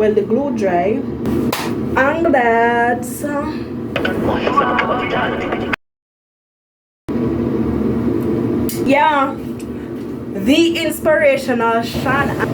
Well, the glue dry, and that yeah, the inspirational Shan.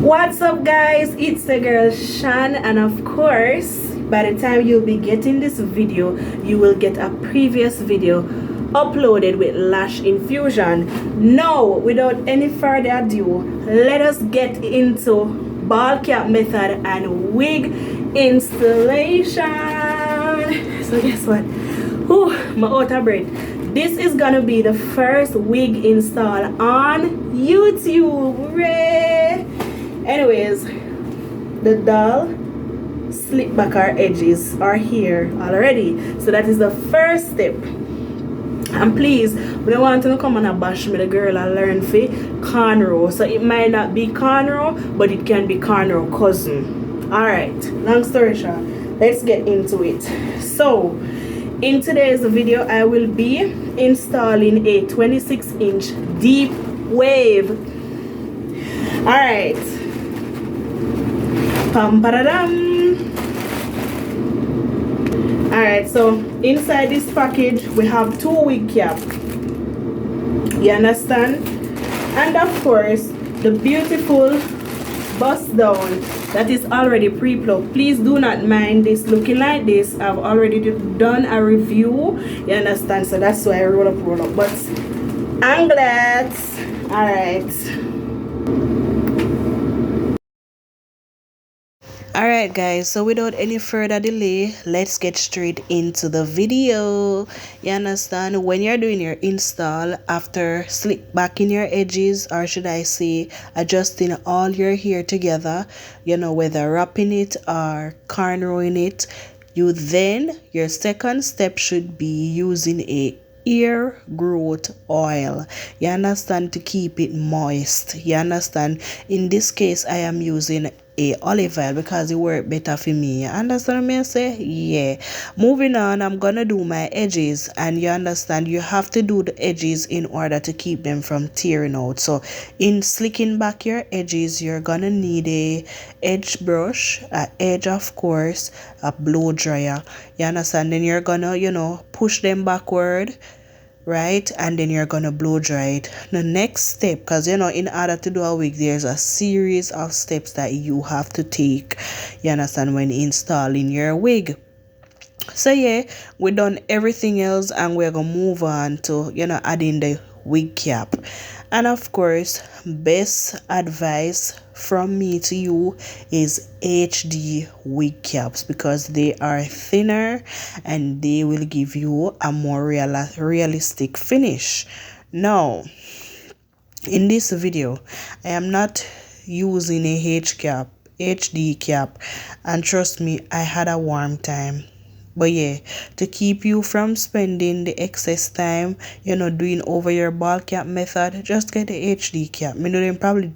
What's up, guys? It's the girl Shan, and of course, by the time you'll be getting this video, you will get a previous video uploaded with lash infusion. Now, without any further ado, let us get into ball cap method and wig installation. So guess what? Whew, my out of breath. This is gonna be the first wig install on YouTube. Hooray! Anyways, the doll slip back our edges are here already, so that is the first step. And please, we don't want to come on a bash me the girl and learn for cornrow. So it might not be cornrow, but it can be cornrow cousin. Alright, long story short, let's get into it. So in today's video, I will be installing a 26-inch Deepwave. Alright. Alright, so inside this package we have 2 wig cap. You understand? And of course the beautiful bust down that is already pre-plugged. Please do not mind this looking like this. I've already done a review. You understand? So that's why I roll up. But I'm glad. Alright. Alright guys, so without any further delay, let's get straight into the video. You understand? When you're doing your install, after slick back in your edges, or should I say adjusting all your hair together, you know, whether wrapping it or cornrowing it, your second step should be using a ear growth oil. You understand? To keep it moist. You understand? In this case, I am using a olive oil because it worked better for me. You understand me? I say? Yeah. Moving on, I'm gonna do my edges, and you understand you have to do the edges in order to keep them from tearing out. So in slicking back your edges, you're gonna need a edge brush, a edge of course, a blow dryer. You understand? Then you're gonna, you know, push them backward, right? And then you're gonna blow dry it. The next step, because you know, in order to do a wig, there's a series of steps that you have to take, you understand, when installing your wig. So yeah, we done everything else, and we're gonna move on to, you know, adding the wig cap. And of course, best advice from me to you is HD wig caps, because they are thinner and they will give you a more realistic finish. Now, in this video, I am not using a HD cap, and trust me, I had a warm time. But yeah, to keep you from spending the excess time, you know, doing over your ball cap method, just get the HD cap. I know they're probably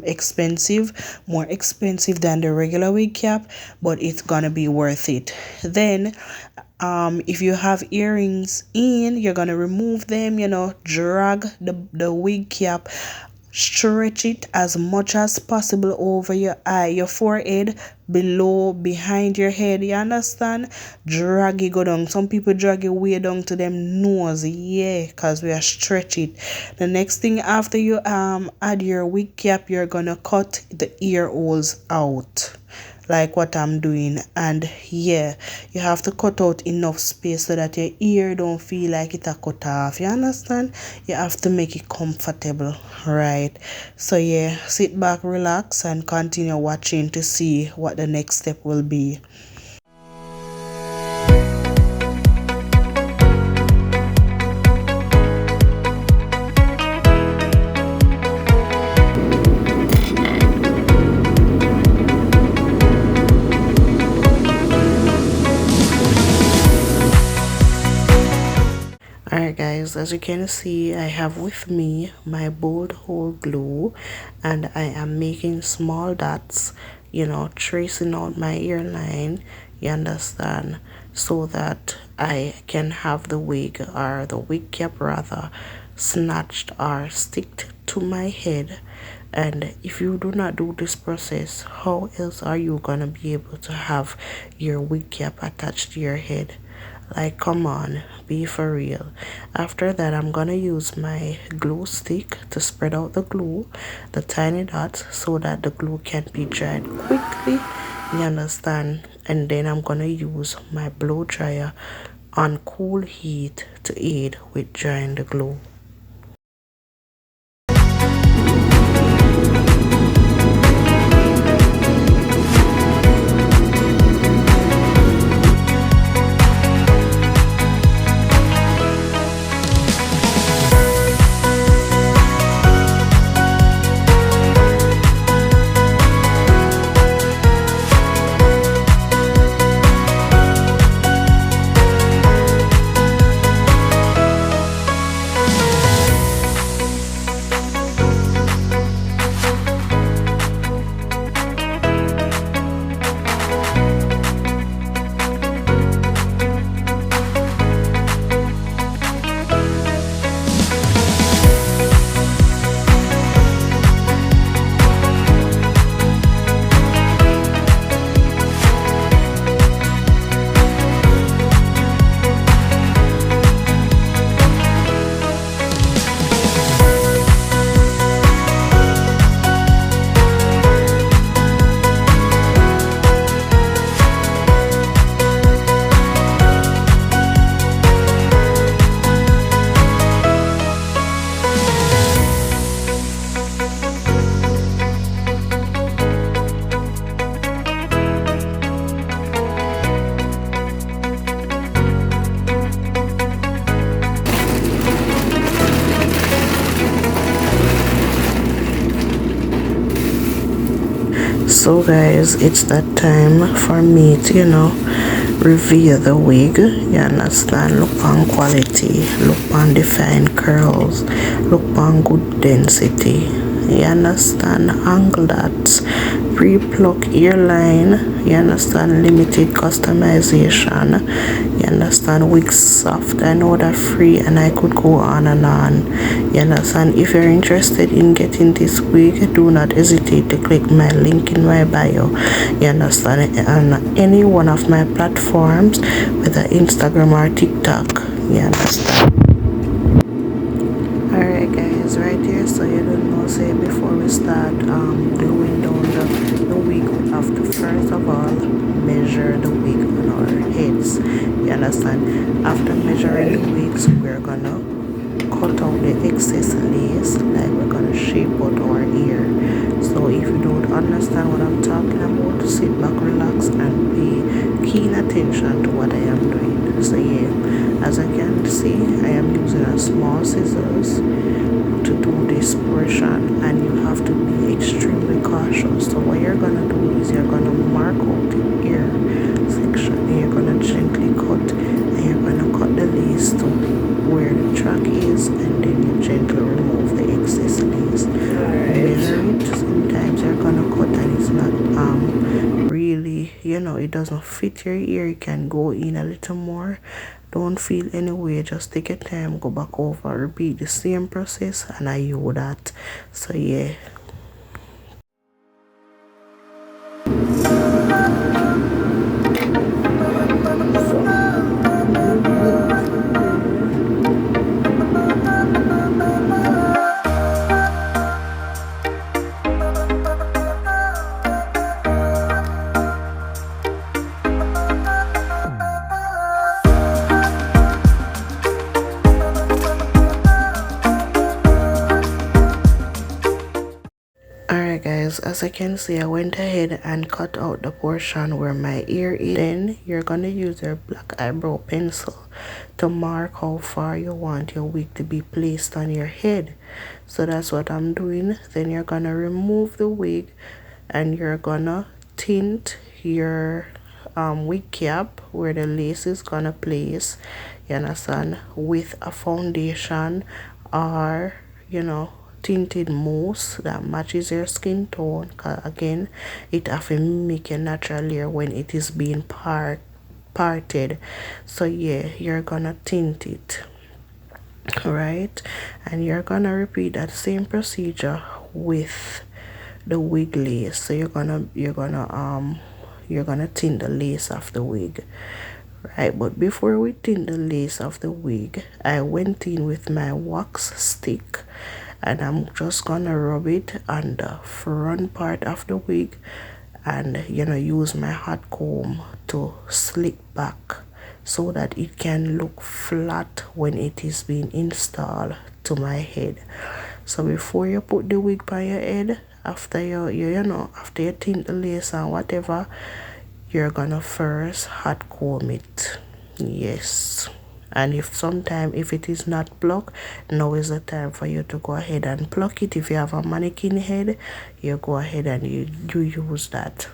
expensive, more expensive than the regular wig cap, but it's gonna be worth it. Then if you have earrings in, you're gonna remove them, you know, drag the wig cap, stretch it as much as possible over your eye, your forehead, below, behind your head. You understand? Drag it go down. Some people drag it way down to them nose. Yeah, because we are stretch it. The next thing, after you add your wig cap, you're gonna cut the ear holes out, like what I'm doing. And yeah, you have to cut out enough space so that your ear don't feel like it a cut off. You understand? You have to make it comfortable, right? So yeah, sit back, relax, and continue watching to see what the next step will be. Alright guys, as you can see, I have with me my bold hole glue, and I am making small dots tracing out my hairline, you understand, so that I can have the wig, or the wig cap rather, snatched or sticked to my head. And if you do not do this process, how else are you gonna be able to have your wig cap attached to your head? Like, come on, be for real. After that, I'm gonna use my glue stick to spread out the glue, the tiny dots, so that the glue can be dried quickly, you understand. And then I'm gonna use my blow dryer on cool heat to aid with drying the glue. So guys, it's that time for me to reveal the wig. You understand? Look on quality, look on defined curls, look on good density. You understand? Angle dots, pre-pluck hairline. You understand? Limited customization. You understand? Wig soft. I know that free, and I could go on and on. You understand? If you're interested in getting this wig, do not hesitate to click my link in my bio. You understand? On any one of my platforms, whether Instagram or TikTok. You understand? Alright guys, right here, so you don't know, say before we start gluing down the wig, we have to first of all measure the wig on our heads. You understand? After measuring the wigs, we're gonna cut out the excess lace, like we're gonna shape out our ear. So if you don't understand what I'm talking about, sit back, relax, and pay keen attention to what I am doing. So yeah, as I can see, I am using a small scissors to do this portion, and you have to be extremely cautious. So what you're gonna do is you're gonna mark out the ear section, and you're gonna gently cut, and you're gonna cut the lace to where the track is, and then you gently remove the excess lace. Measure it. Sometimes you're gonna cut and it's not really, it doesn't fit your ear. You can go in a little more. Don't feel any way, just take your time, go back over, repeat the same process, and I do that. So yeah. Alright guys, as I can see, I went ahead and cut out the portion where my ear is. Then you're gonna use your black eyebrow pencil to mark how far you want your wig to be placed on your head. So that's what I'm doing. Then you're gonna remove the wig, and you're gonna tint your wig cap where the lace is gonna place, you understand, with a foundation, or tinted mousse that matches your skin tone, because again it often make a natural layer when it is being parted. So yeah, you're gonna tint it, right? And you're gonna repeat that same procedure with the wig lace. So you're gonna tint the lace of the wig, right? But before we tint the lace of the wig, I went in with my wax stick and I'm just gonna rub it on the front part of the wig and use my hot comb to slick back so that it can look flat when it is being installed to my head. So before you put the wig on your head, after after you tint the lace and whatever, you're gonna first hot comb it. Yes. And if it is not plucked, now is the time for you to go ahead and pluck it. If you have a mannequin head, you go ahead and you use that.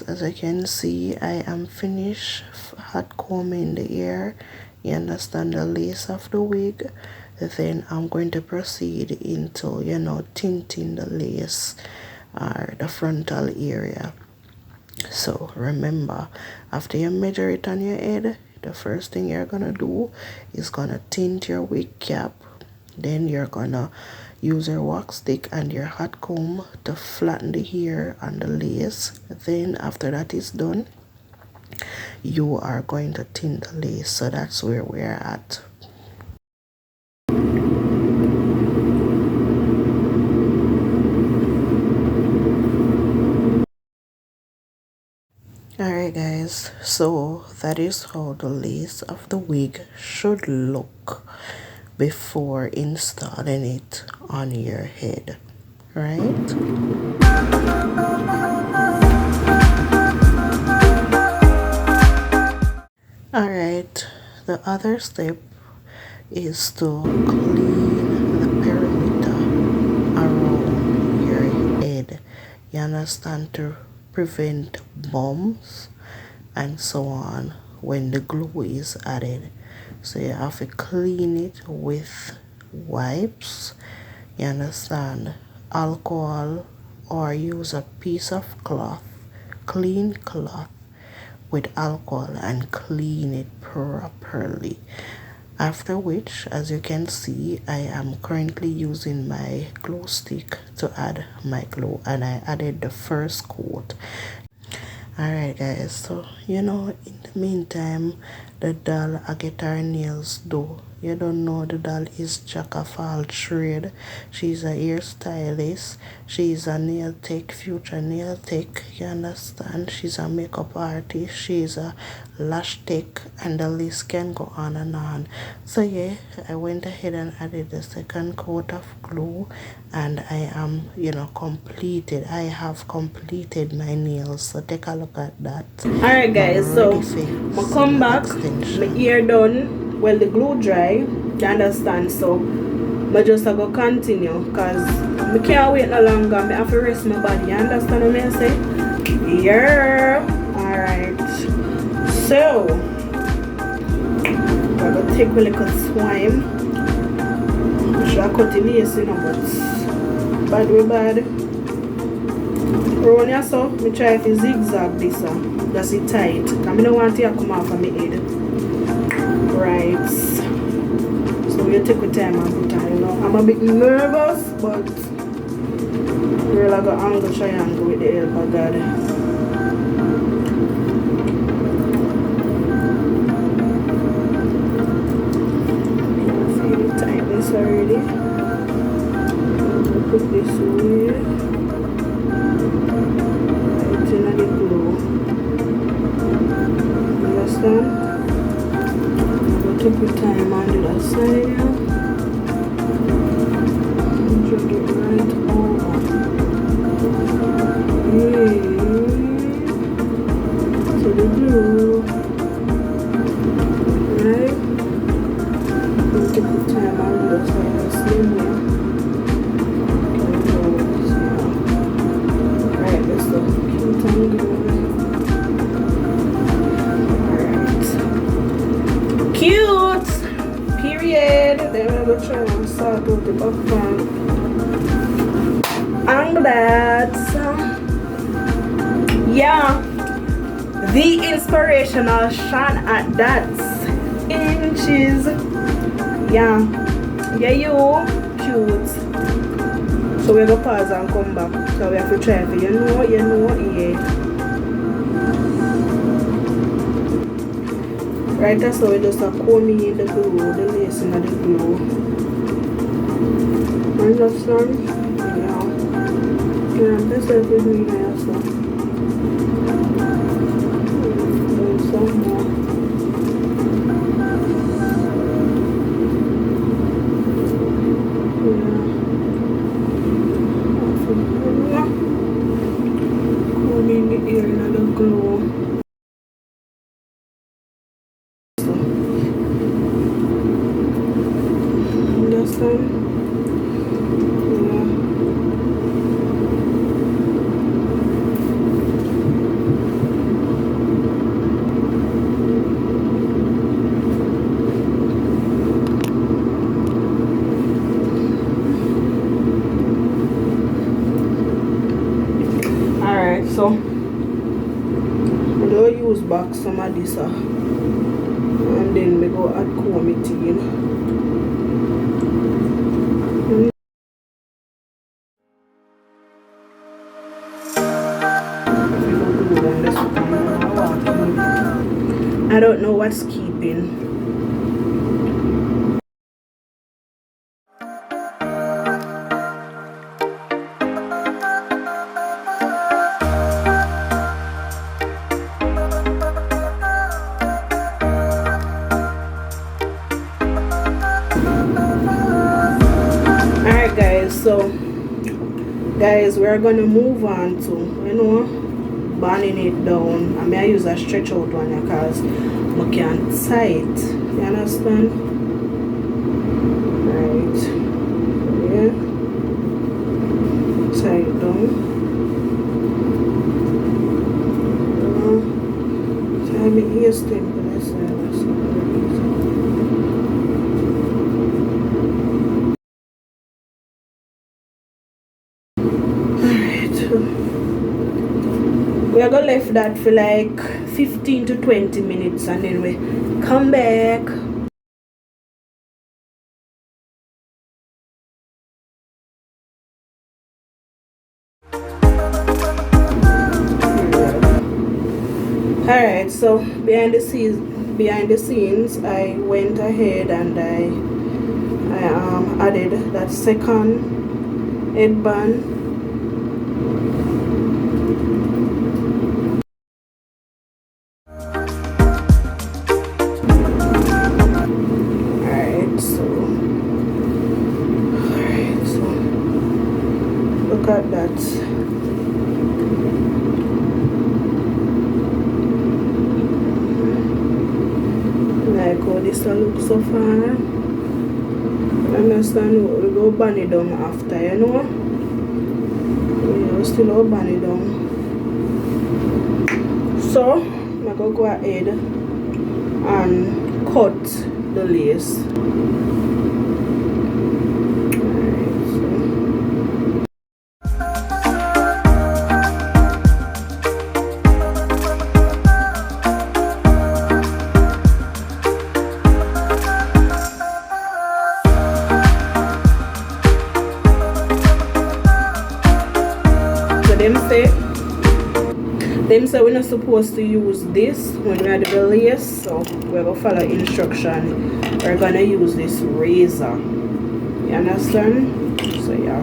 As I can see, I am finished hot combing the hair, you understand, the lace of the wig. Then I'm going to proceed into tinting the lace or the frontal area. So remember, after you measure it on your head, the first thing you're gonna do is gonna tint your wig cap. Then you're gonna use your wax stick and your hot comb to flatten the hair on the lace. Then after that is done, you are going to tint the lace. So that's where we're at. Alright guys, so that is how the lace of the wig should look before installing it on your head, right? Alright, the other step is to clean the perimeter around your head. You understand, to prevent bumps and so on when the glue is added. So you have to clean it with wipes, you understand, alcohol, or use a piece of cloth, clean cloth with alcohol, and clean it properly. After which, as you can see, I am currently using my glue stick to add my glue, and I added the first coat. Alright guys, so in the meantime, the doll I get her nails do. You don't know, the doll is jack of all trade. She's a hairstylist, she's a nail tech, future nail tech, you understand? She's a makeup artist, she's a lash tech, and the list can go on and on. So yeah, I went ahead and added the second coat of glue, and I am I have completed my nails. So take a look at that. Alright guys, so I come back, my ear done. Well, the glue dry, you understand, so I just go continue because I can't wait no longer. I have to rest my body, you understand what I say? Yeah. Alright, so I'm going to take a little swime. I should have cut the lace, but bad way bad. Round here, so I try to zigzag this, that's it tight, because I don't want it to come off of my head. Right, so you take your time and put on, I'm a bit nervous, but girl, I got angle triangle with the help of God. You see the tightness already. I'll put this away. Right in the glue. Understand? Take your time on the other side. put it back on. And that, yeah, the inspirational Sean at that inches. Yeah, you cute. So we're gonna pause and come back. So we have to try for yeah. Right, that's how we just comb in the glue, the lace in the glue. Understand? Yeah. Yeah, that's everything I have so. Some more. Yeah. Comb in the ear in the glue. Alright, so I don't use back some of this and then we go add comb it in. I don't know what's keeping. Alright guys, so guys, we're gonna move on to banding it down. I mean, I use a stretch out one because I can't tie it. You understand? Right. Yeah. Tie it down. Tie my ear stem to this side. We're gonna leave that for like 15 to 20 minutes and then we come back. Alright, so behind the scenes I went ahead and I added that second headband. Look at that. Like how this looks so far. Understand what we go burn it down after, you know? We still burn it down. So I'm gonna go ahead and cut the lace. Them say we're not supposed to use this when we add the lace, so we're gonna follow instruction. We're gonna use this razor. You understand? So yeah.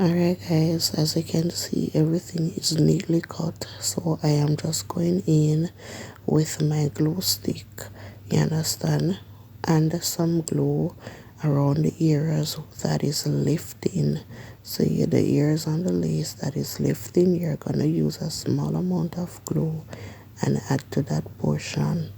Alright guys, as you can see, everything is neatly cut, so I am just going in with my glue stick, you understand, and some glue around the areas that is lifting. So the ears on the lace that is lifting, you're gonna use a small amount of glue and add to that portion.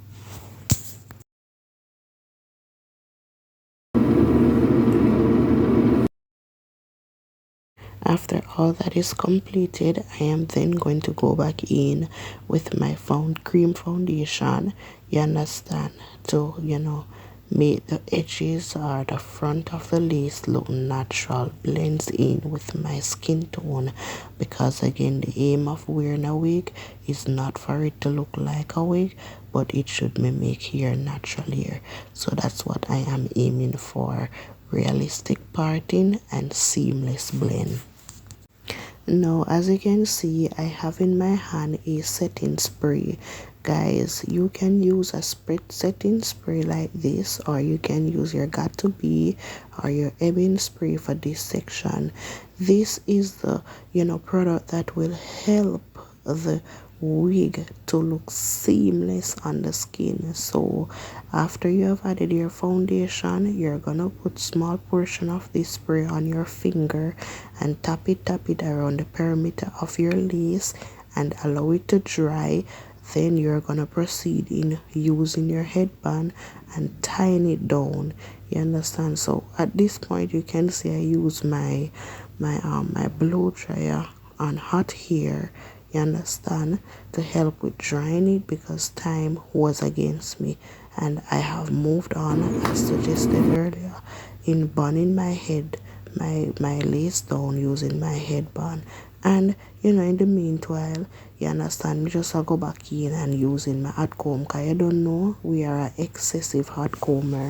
After all that is completed, I am then going to go back in with my cream foundation, you understand, to make the edges or the front of the lace look natural, blends in with my skin tone, because again the aim of wearing a wig is not for it to look like a wig, but it should mimic hair, natural hair. So that's what I am aiming for: realistic parting and seamless blend. Now, as you can see, I have in my hand a setting spray. Guys, you can use a setting spray like this, or you can use your Got2b or your ebony spray for this section. This is the product that will help the wig to look seamless on the skin. So after you have added your foundation, you're gonna put small portion of this spray on your finger and tap it around the perimeter of your lace and allow it to dry. Then you're gonna proceed in using your headband and tying it down, you understand. So at this point you can see I use my blow dryer on hot hair, you understand, to help with drying it, because time was against me, and I have moved on, as suggested earlier, in bunning my head, my lace down using my headband. And in the meanwhile, you understand, me just go back in and using my hot comb, because you don't know we are an excessive hot comber.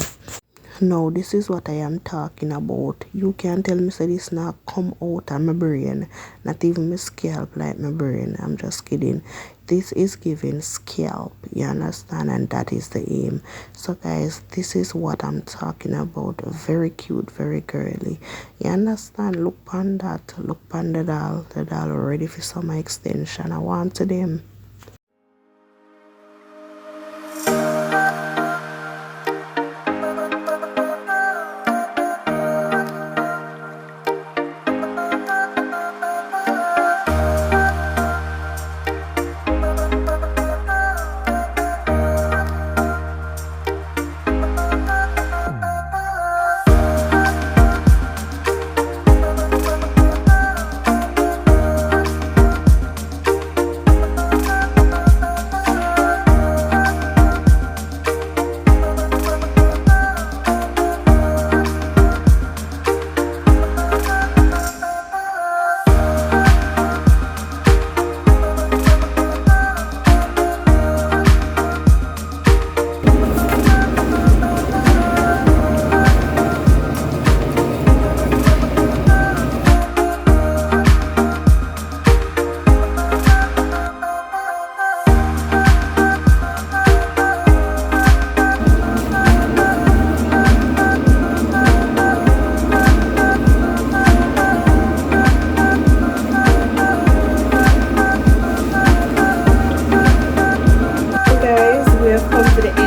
Now this is what I am talking about. You can tell me say this not come out of my brain, not even my scalp like my brain. I'm just kidding. This is giving scalp, you understand, and that is the aim. So guys, this is what I'm talking about. Very cute, very girly, you understand. Look on that, look on the doll ready for summer extension. I want to them.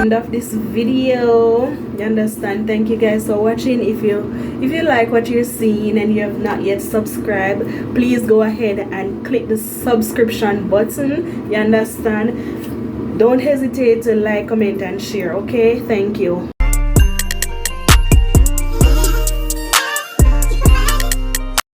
Of this video, you understand. Thank you guys for watching. If you like what you're seeing and you have not yet subscribed, please go ahead and click the subscription button, you understand. Don't hesitate to like, comment and share. Okay, thank you.